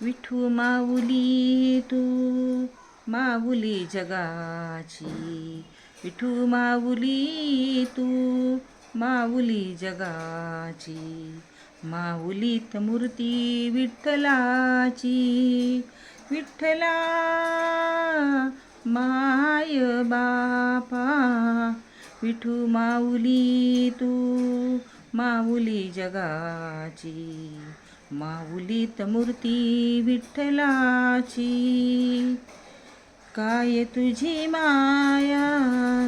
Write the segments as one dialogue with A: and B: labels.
A: विठू माऊली तू माऊली जगाची, विठू माऊली तू माऊली जगाची, माऊलीत मूर्ती विठ्ठलाची, विठ्ठला माय बापा, विठू माऊली तू माऊली जगाची, माऊलीत मूर्ती विठ्ठलाची, काय तुझी माया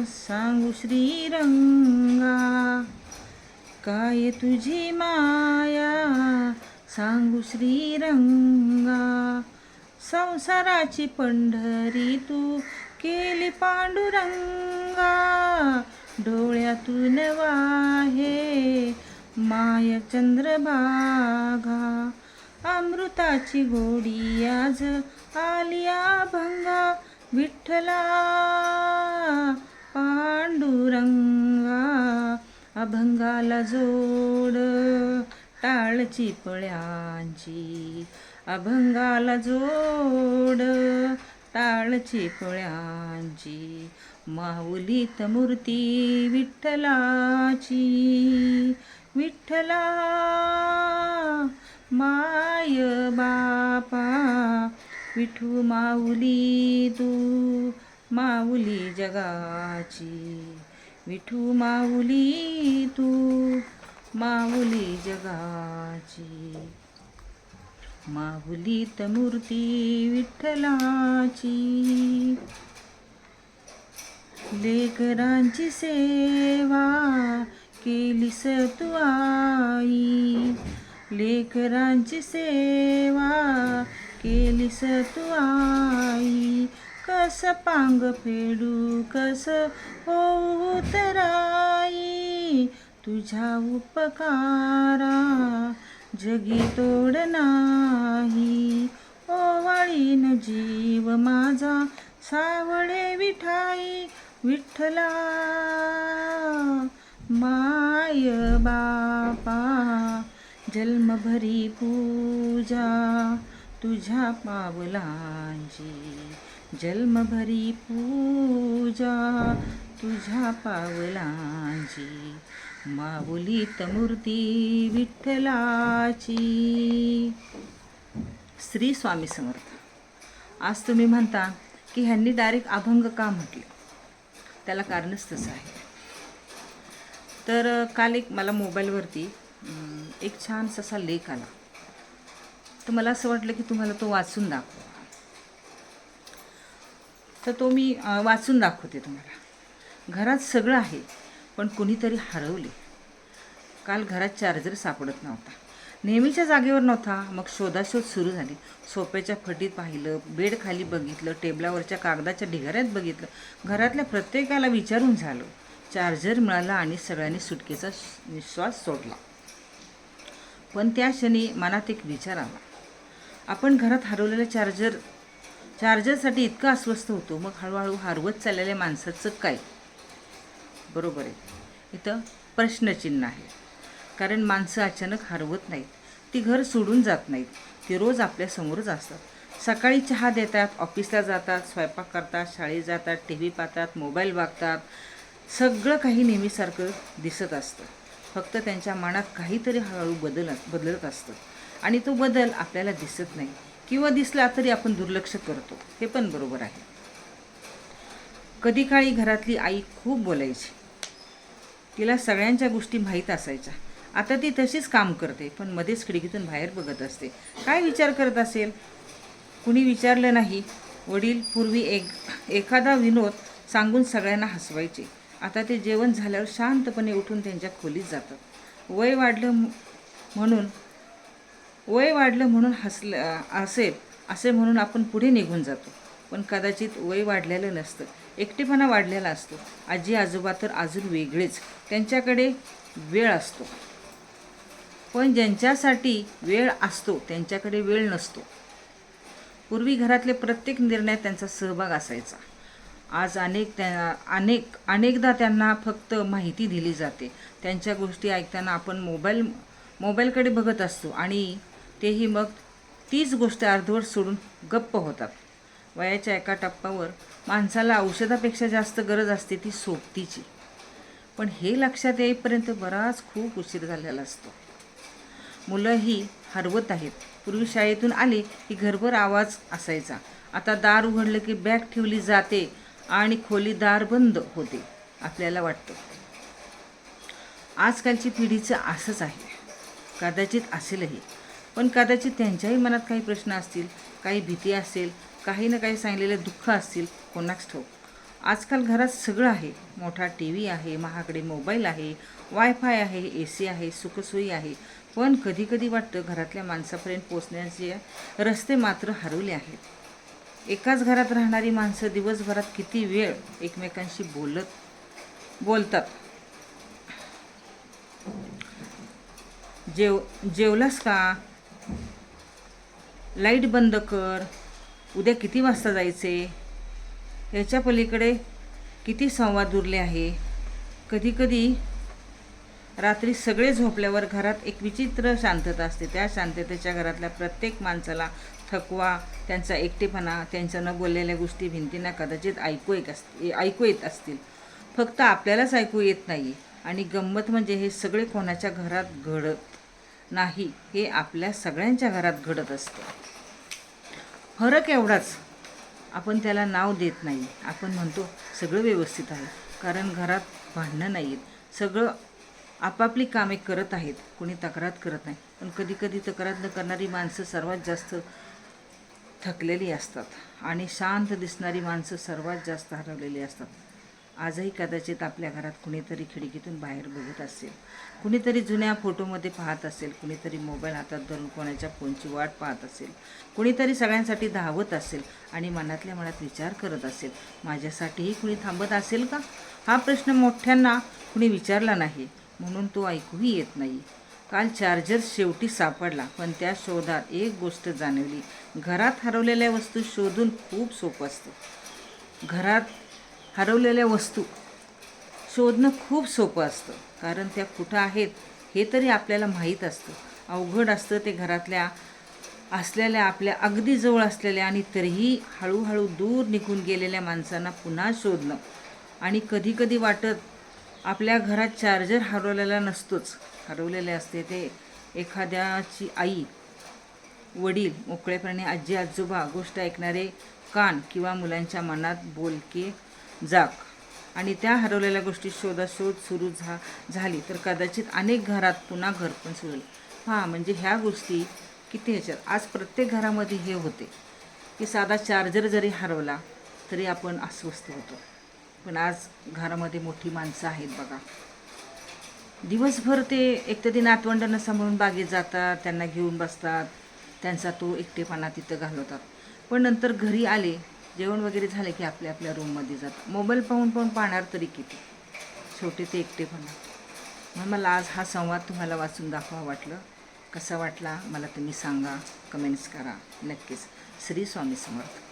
A: सांगू श्रीरंगा, काय तुझी माया सांगू श्रीरंगा, संसाराची पंढरी तू केली पांडुरंगा, डोळ्यातून वाहे माय चंद्रभागा, अमृताची गोडी आज आली अभंगा, विठ्ठला पांडुरंगा, अभंगाला जोड टाळची पळ्यांची, अभंगाला जोड टाळची पळ्यांची, माऊलीत मूर्ती विठ्ठलाची, विठ्ठला माय बापा, विठू माऊली तू माऊली जगाची, विठू माऊली तू माऊली जगाची, माऊलीत मूर्ती विठ्ठलाची, लेकरांची सेवा केलीस तू आई, लेकरांची सेवा केलीस तू आई, कस पांग फेडू कस होऊ तराई, तुझ्या उपकारा जगी तोड नाही, ओवाळीन जीव माझा सावळे विठाई, विठ्ठला माय बापा, जन्मभरी पूजा तुझ्या पावलांची, जन्मभरी पूजा तुझ्या पावलांची, माऊलीत मूर्ती विठ्ठलाची. श्री स्वामी समर्थ. आज तुम्ही म्हणता की ह्यांनी डायरेक्ट अभंग का म्हटले, त्याला कारणच तसं आहे. तर काल एक मला मोबाईलवरती एक छान असा लेख आला, तर मला असं वाटलं की तुम्हाला तो वाचून दाखवा. तर तो मी वाचून दाखवते तुम्हाला. घरात सगळं आहे पण कुणीतरी हरवले. काल घरात चार्जर सापडत नव्हता, नेहमीच्या जागेवर नव्हता. मग शोधाशोध सुरू झाली. सोफ्याच्या फटीत पाहिलं, बेड खाली बघितलं, टेबलावरच्या कागदाच्या ढिगाऱ्यात बघितलं, घरातल्या प्रत्येकाला विचारून झालं. चार्जर मिळाला आणि सगळ्यांनी सुटकेचा निश्वास सोडला. पण त्या क्षणी मनात एक विचार आला, आपण घरात हरवलेला चार्जरसाठी इतकं अस्वस्थ होतो, मग हळूहळू हरवत चाललेल्या माणसाचं काय? बरोबर आहे. इथं प्रश्नचिन्ह आहे. कारण माणसं अचानक हरवत नाहीत, ती घर सोडून जात नाहीत, ती रोज आपल्यासमोरच असतात. सकाळी चहा देतात, ऑफिसला जातात, स्वयंपाक करतात, शाळेत जातात, टी व्ही पाहतात, मोबाईल बघतात. सगळं काही नेहमीसारखं दिसत असतं. फक्त त्यांच्या मनात काहीतरी हळूहळू बदलत असतं आणि तो बदल आपल्याला दिसत नाही, किंवा दिसला तरी आपण दुर्लक्ष करतो. हे पण बरोबर आहे. कधी काळी घरातली आई खूप बोलायची, तिला सगळ्यांच्या गोष्टी माहीत असायच्या. आता ती तशीच काम करते, पण मध्येच खिडकीतून बाहेर बघत असते. काय विचार करत असेल? कुणी विचारलं नाही. वडील पूर्वी एखादा विनोद सांगून सगळ्यांना हसवायचे. आता ते जेवण झाल्यावर शांतपणे उठून त्यांच्या खोलीत जातात. वय वाढलं म्हणून असेल असे म्हणून आपण पुढे निघून जातो. पण कदाचित वय वाढलेलं नसतं, एकटेपणा वाढलेला असतो. आजी आजोबा तर अजून वेगळेच, त्यांच्याकडे वेळ असतो. पण ज्यांच्यासाठी वेळ असतो त्यांच्याकडे वेळ नसतो. पूर्वी घरातले प्रत्येक निर्णयात त्यांचा सहभाग असायचा. आज अनेकदा त्यांना फक्त माहिती दिली जाते. त्यांच्या गोष्टी ऐकताना आपण मोबाईलकडे बघत असतो आणि तेही मग तीच गोष्ट अर्धवट सोडून गप्प होतात. वयाच्या एका टप्प्यावर माणसाला औषधापेक्षा जास्त गरज असते ती सोबतीची. पण हे लक्षात येईपर्यंत बराच खूप उशीर झालेला असतो. मुलंही हरवत आहेत. पूर्वी शाळेतून आले की घरभर आवाज असायचा. आता दार उघडलं की बॅग ठेवली जाते आणि खोली दार बंद होते. आपल्याला वाटतं आजकालची पिढीचं असंच आहे. कदाचित असेलही, पण कदाचित त्यांच्याही मनात काही प्रश्न असतील, काही भीती असेल, काही ना काही सांगलेले दुःख असतील, कोणास ठाऊक. आजकाल घरात सगळं आहे. मोठा टी व्ही आहे, महागडे मोबाईल आहे, वायफाय आहे, AC आहे, सुखसोयी आहे. पण कधीकधी वाटतं घरातल्या माणसापर्यंत पोचण्याचे रस्ते मात्र हरवले आहेत. एकाच घरात राहणारी माणसं दिवसभरात किती वेळ एकमेकांशी बोलतात. जेवलास का? लाईट बंद कर. उद्या किती वाजता जायचे? याच्या पलीकडे किती संवाद उरले आहे. कधीकधी रात्री सगळे झोपल्यावर घरात एक विचित्र शांतता असते. त्या शांततेच्या घरातल्या प्रत्येक माणसाला थकवा, त्यांचा एकटेपणा, त्यांच्या न बोललेल्या गोष्टी भिंतींना कदाचित ऐकू येत असतील. फक्त आपल्यालाच ऐकू येत नाही. आणि गंमत म्हणजे हे सगळे कोणाच्या घरात घडत नाही, हे आपल्या सगळ्यांच्या घरात घडत असतं. फरक एवढाच, आपण त्याला नाव देत नाही. आपण म्हणतो सगळं व्यवस्थित आहे, कारण घरात भांडणं नाही आहेत. सगळं आपापली कामे करत आहेत, कोणी तक्रार करत नाही. पण कधीकधी तक्रार न करणारी माणसं सर्वात जास्त थकलेली असतात आणि शांत दिसणारी माणसं सर्वात जास्त हरवलेली असतात. आजही कदाचित आपल्या घरात कुणीतरी खिडकीतून बाहेर बघत असेल, कुणीतरी जुन्या फोटोमध्ये पाहत असेल, कुणीतरी मोबाईल हातात धरून कोणाच्या फोनची वाट पाहत असेल, कुणीतरी सगळ्यांसाठी धावत असेल आणि मनातल्या मनात विचार करत असेल, माझ्यासाठीही कुणी थांबत असेल का? हा प्रश्न मोठ्यांना कुणी विचारला नाही, म्हणून तो ऐकूही येत नाही. काल चार्जर शेवटी सापडला, पण त्या शोधात एक गोष्ट जाणवली. घरात हरवलेल्या वस्तू शोधून खूप सोपं असतं. घरात हरवलेल्या वस्तू शोधणं खूप सोपं असतं, कारण त्या कुठं आहेत हे तरी आपल्याला माहीत असतं. अवघड असतं ते घरातल्या असलेल्या, आपल्या अगदी जवळ असलेल्या आणि तरीही हळूहळू दूर निघून गेलेल्या माणसांना पुन्हा शोधणं. आणि कधीकधी वाटत आपल्या घरात चार्जर हरवलेला नसतोच, हरवलेले असते ते एखाद्याची आई, वडील, मोकळेपणाने आजी आजोबा, गोष्ट ऐकणारे कान किंवा मुलांच्या मनात बोलके जाग. आणि त्या हरवलेल्या गोष्टी शोधाशोध सुरू झाली तर कदाचित अनेक घरात पुन्हा घर पण सुरेल. म्हणजे ह्या गोष्टी किती ह्याच्यात आज प्रत्येक घरामध्ये हे होते की साधा चार्जर जरी हरवला तरी आपण अस्वस्थ होतो. पण आज घरामध्ये मोठी माणसं आहेत बघा, दिवसभर ते एक तर ती नातवंडांना सांभाळून बागेत जातात, त्यांना घेऊन बसतात, त्यांचा तो एकटेपणा तिथं घालवतात. पण नंतर घरी आले, जेवण वगैरे झाले की आपल्या आपल्या रूममध्ये जातात. मोबाईल पाहून पाहणार तरी किती, शेवटी ते एकटेपणा. म्हणून मला आज हा संवाद तुम्हाला वाचून दाखवा वाटलं. कसा वाटला मला तुम्ही सांगा, कमेंट्स करा नक्कीच. श्री स्वामी समर्थ.